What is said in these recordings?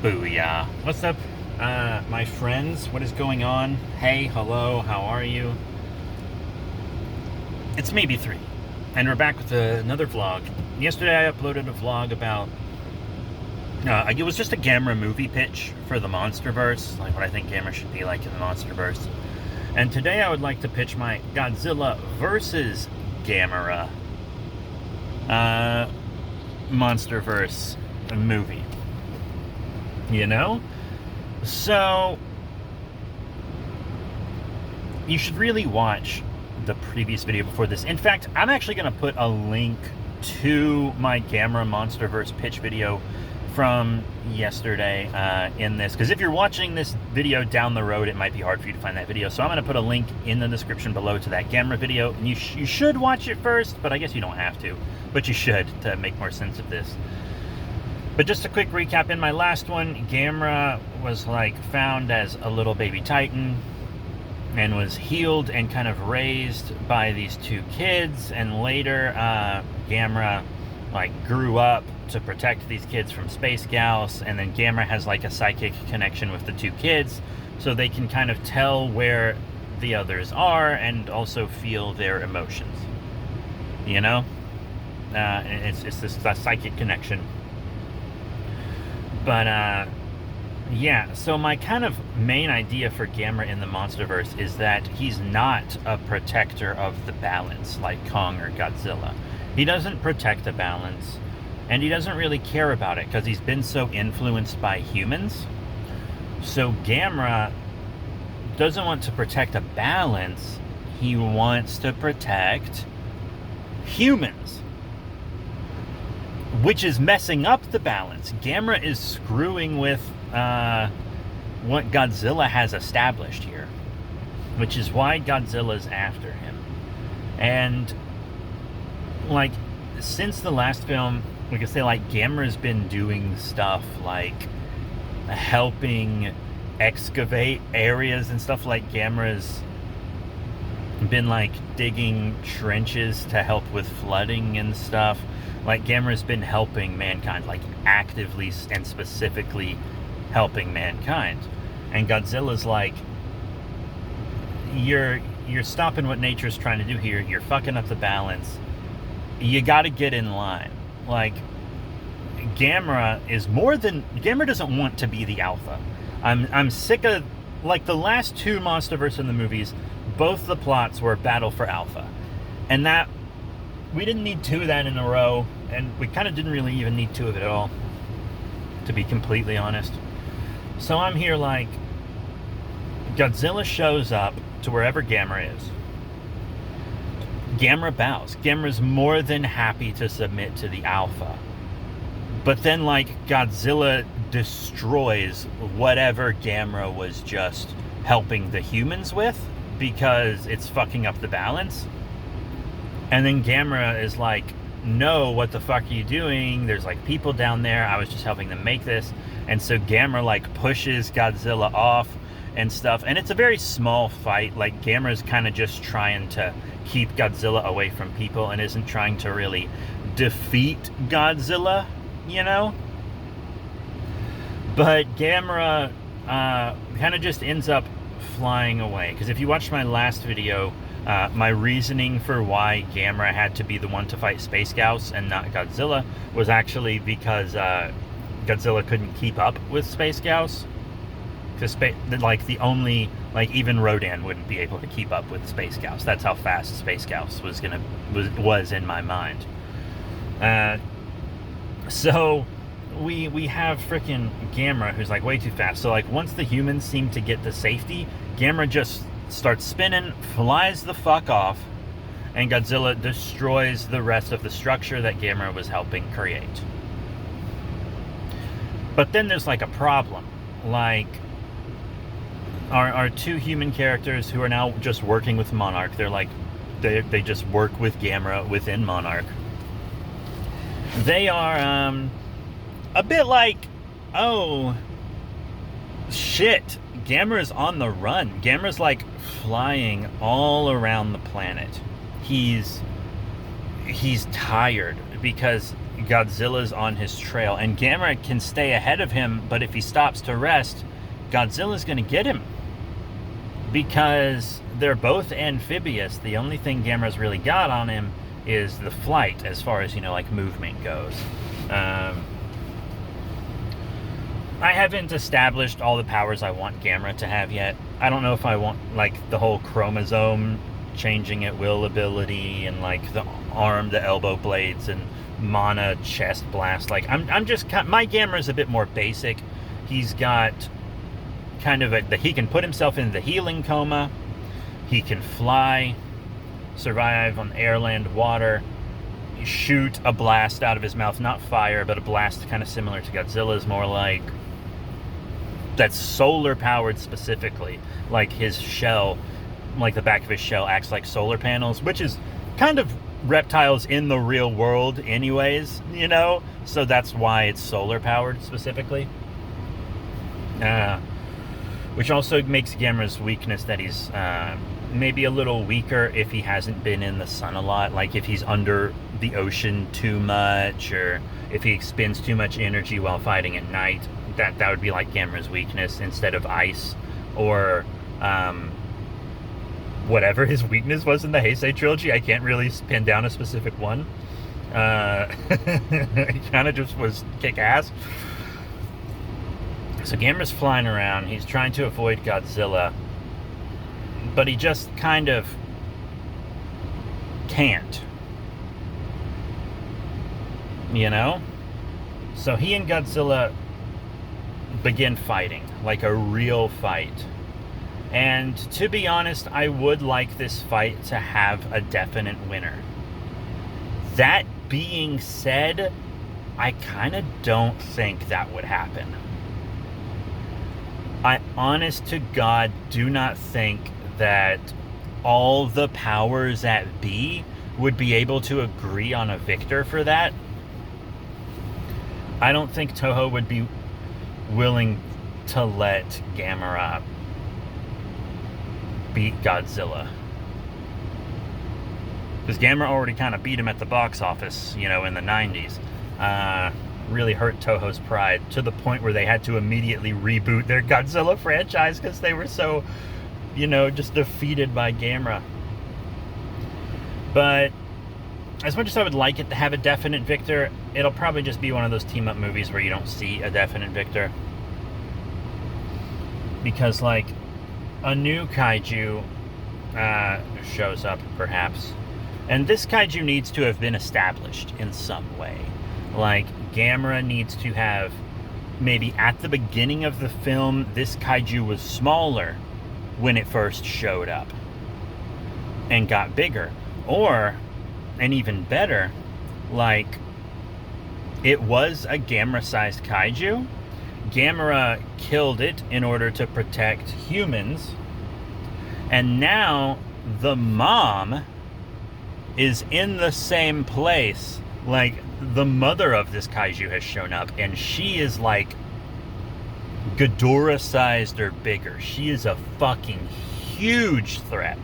Booyah. What's up, my friends? What is going on? Hey, hello, how are you? It's maybe 3, and we're back with another vlog. Yesterday I uploaded a vlog about, it was just a Gamera movie pitch for the Monsterverse, like what I think Gamera should be like in the Monsterverse. And today I would like to pitch my Godzilla versus Gamera Monsterverse movie. You know? So, you should really watch the previous video before this. In fact, I'm actually going to put a link to my Gamera Monsterverse pitch video from yesterday in this. Because if you're watching this video down the road, it might be hard for you to find that video. So I'm going to put a link in the description below to that Gamera video. And you should watch it first, but I guess you don't have to. But you should, to make more sense of this. But just a quick recap, in my last one, Gamera was like found as a little baby titan and was healed and kind of raised by these 2 kids, and later Gamera like grew up to protect these kids from space gals, and then Gamera has like a psychic connection with the 2 kids, so they can kind of tell where the others are and also feel their emotions, you know? It's this psychic connection. But, yeah, so my kind of main idea for Gamera in the Monsterverse is that he's not a protector of the balance like Kong or Godzilla. He doesn't protect the balance, and he doesn't really care about it because he's been so influenced by humans. So Gamera doesn't want to protect a balance, he wants to protect humans, which is messing up the balance. Gamera is screwing with what Godzilla has established here, which is why Godzilla's after him. And like, since the last film, we can say like Gamera's been doing stuff like helping excavate areas and stuff. Like Gamera's been like digging trenches to help with flooding and stuff. Like, Gamera's been helping mankind, like, actively and specifically helping mankind. And Godzilla's like, you're stopping what nature's trying to do here. You're fucking up the balance. You gotta get in line. Like, Gamera doesn't want to be the alpha. I'm sick of, like, the last 2 Monsterverse in the movies, both the plots were battle for alpha. And that, we didn't need 2 of that in a row, and we kind of didn't really even need 2 of it at all, to be completely honest. So I'm here like, Godzilla shows up to wherever Gamera is. Gamera bows. Gamera's more than happy to submit to the alpha. But then, like, Godzilla destroys whatever Gamera was just helping the humans with, because it's fucking up the balance. And then Gamera is like, no, what the fuck are you doing? There's like people down there. I was just helping them make this. And so Gamera like pushes Godzilla off and stuff. And it's a very small fight. Like, Gamera's kind of just trying to keep Godzilla away from people and isn't trying to really defeat Godzilla, you know? But Gamera kind of just ends up flying away. Because if you watched my last video, my reasoning for why Gamera had to be the one to fight Space Gauss and not Godzilla was actually because Godzilla couldn't keep up with Space Gauss. Because even Rodan wouldn't be able to keep up with Space Gauss. That's how fast Space Gauss was in my mind. So we have frickin' Gamera, who's like way too fast. So like, once the humans seem to get to safety, Gamera just starts spinning, flies the fuck off, and Godzilla destroys the rest of the structure that Gamera was helping create. But then there's like a problem. Like, our 2 human characters who are now just working with Monarch, they're like, they just work with Gamera within Monarch. They are a bit like, oh shit, Gamera's on the run. Gamera's like flying all around the planet. He's tired because Godzilla's on his trail, and Gamera can stay ahead of him, but if he stops to rest, Godzilla's going to get him. Because they're both amphibious. The only thing Gamera's really got on him is the flight, as far as, like, movement goes. I haven't established all the powers I want Gamera to have yet. I don't know if I want, like, the whole chromosome changing at will ability, and, like, the arm, the elbow blades, and mana chest blast. Like, I'm just, my Gamera's a bit more basic. He's got kind of he can put himself in the healing coma. He can fly, survive on air, land, water, shoot a blast out of his mouth, not fire, but a blast kind of similar to Godzilla's, more like that's solar powered specifically. Like his shell, like the back of his shell acts like solar panels, which is kind of reptiles in the real world anyways, so that's why it's solar powered specifically. Which also makes Gamera's weakness that he's maybe a little weaker if he hasn't been in the sun a lot, like if he's under the ocean too much, or if he expends too much energy while fighting at night. That would be like Gamera's weakness, instead of ice, or whatever his weakness was in the Heisei trilogy. I can't really pin down a specific one. He kind of just was kick-ass. So Gamera's flying around. He's trying to avoid Godzilla, but he just kind of can't. So he and Godzilla begin fighting, like a real fight. And to be honest, I would like this fight to have a definite winner. That being said, I kind of don't think that would happen. I, honest to God, do not think that all the powers that be would be able to agree on a victor for that. I don't think Toho would be willing to let Gamera beat Godzilla. Because Gamera already kind of beat him at the box office, in the 90s. Really hurt Toho's pride, to the point where they had to immediately reboot their Godzilla franchise because they were so, just defeated by Gamera. But as much as I would like it to have a definite victor, it'll probably just be one of those team-up movies where you don't see a definite victor. Because, like, a new kaiju shows up, perhaps. And this kaiju needs to have been established in some way. Like, Gamera needs to have, maybe at the beginning of the film, this kaiju was smaller when it first showed up and got bigger. Or, and even better, like, it was a Gamera-sized kaiju. Gamera killed it in order to protect humans. And now the mom is in the same place. Like, the mother of this kaiju has shown up, and she is like Ghidorah-sized or bigger. She is a fucking huge threat.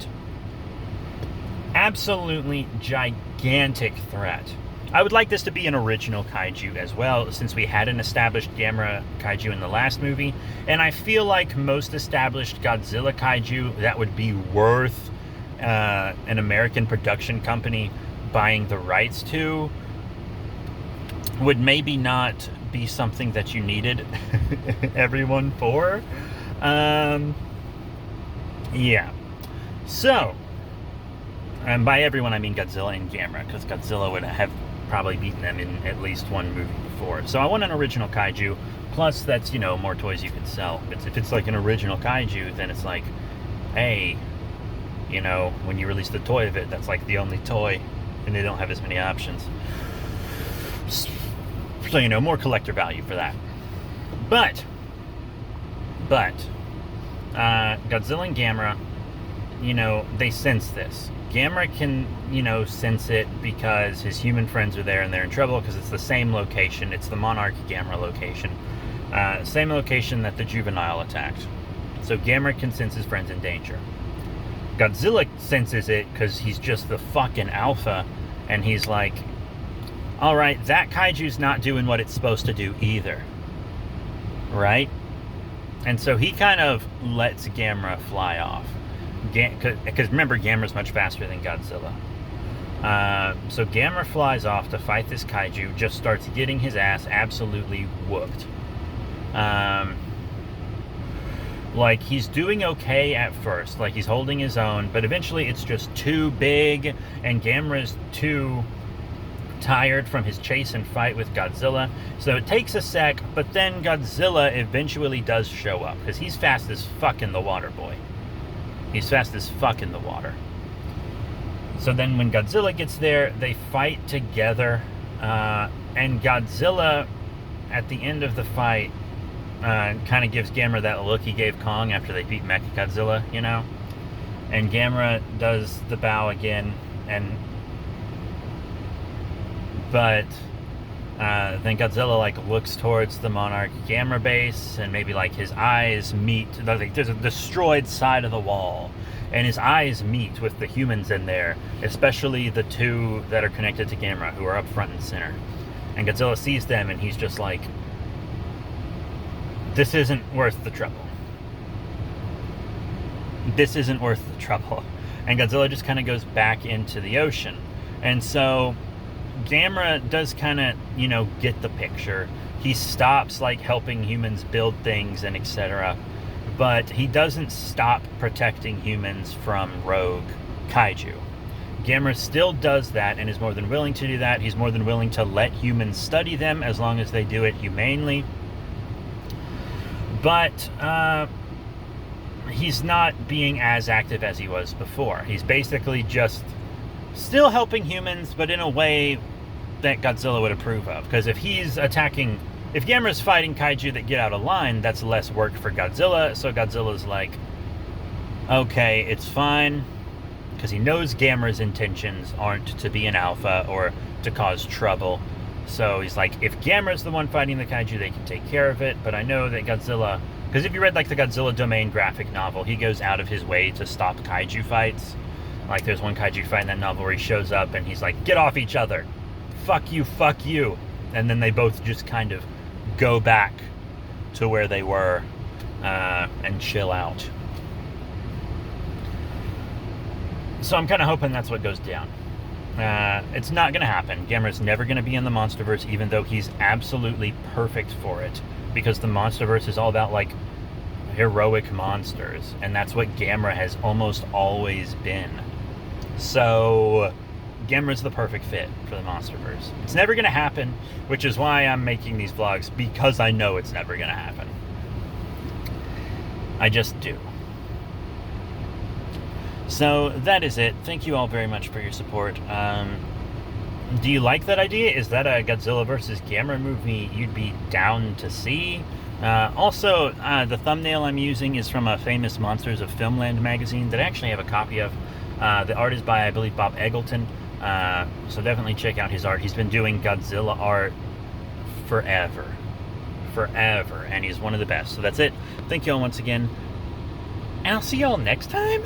Absolutely gigantic threat. I would like this to be an original kaiju as well, since we had an established Gamera kaiju in the last movie, and I feel like most established Godzilla kaiju that would be worth an American production company buying the rights to would maybe not be something that you needed everyone for. Yeah. So, and by everyone I mean Godzilla and Gamera, because Godzilla would have probably beaten them in at least one movie before. So I want an original kaiju, plus that's, more toys you can sell. If it's like an original kaiju, then it's like, hey, when you release the toy of it, that's like the only toy, and they don't have as many options. So, more collector value for that. But, Godzilla and Gamera, they sense this. Gamera can, sense it because his human friends are there and they're in trouble, because it's the same location. It's the Monarch Gamera location. Same location that the Juvenile attacked. So Gamera can sense his friends in danger. Godzilla senses it because he's just the fucking alpha, and he's like, All right, that kaiju's not doing what it's supposed to do either, right? And so he kind of lets Gamera fly off. Because remember, Gamera's much faster than Godzilla. So Gamera flies off to fight this kaiju, just starts getting his ass absolutely whooped. Like, he's doing okay at first, like he's holding his own, but eventually it's just too big, and Gamera's too tired from his chase and fight with Godzilla. So it takes a sec, but then Godzilla eventually does show up, because he's fast as fuck in the water, boy. He's fast as fuck in the water. So then when Godzilla gets there, they fight together, and Godzilla, at the end of the fight, kind of gives Gamera that look he gave Kong after they beat Mechagodzilla, you know? And Gamera does the bow again, but then Godzilla, like, looks towards the Monarch Gamera base, and maybe, like, his eyes meet. Like, there's a destroyed side of the wall, and his eyes meet with the humans in there, especially the two that are connected to Gamera, who are up front and center. And Godzilla sees them, and he's just like, this isn't worth the trouble. This isn't worth the trouble. And Godzilla just kind of goes back into the ocean. And so Gamera does kind of, you know, get the picture. He stops, like, helping humans build things and etc. But he doesn't stop protecting humans from rogue kaiju. Gamera still does that and is more than willing to do that. He's more than willing to let humans study them as long as they do it humanely. But he's not being as active as he was before. He's basically just still helping humans, but in a way that Godzilla would approve of. Because if he's attacking, if Gamera's fighting kaiju that get out of line, that's less work for Godzilla. So Godzilla's like, okay, it's fine. Because he knows Gamera's intentions aren't to be an alpha or to cause trouble. So he's like, if Gamera's the one fighting the kaiju, they can take care of it. But I know that Godzilla, because if you read, like, the Godzilla Domain graphic novel, he goes out of his way to stop kaiju fights. Like, there's one kaiju fight in that novel where he shows up and he's like, get off each other. Fuck you, fuck you. And then they both just kind of go back to where they were and chill out. So I'm kind of hoping that's what goes down. It's not going to happen. Gamera's never going to be in the Monsterverse, even though he's absolutely perfect for it. Because the Monsterverse is all about, like, heroic monsters. And that's what Gamera has almost always been. So Gamera's the perfect fit for the Monsterverse. It's never going to happen, which is why I'm making these vlogs, because I know it's never going to happen. I just do. So that is it. Thank you all very much for your support. Do you like that idea? Is that a Godzilla vs. Gamera movie you'd be down to see? Also, the thumbnail I'm using is from a famous Monsters of Filmland magazine that I actually have a copy of. The art is by, I believe, Bob Eggleton. So definitely check out his art. He's been doing Godzilla art forever. And he's one of the best. So that's it. Thank you all once again. And I'll see y'all next time.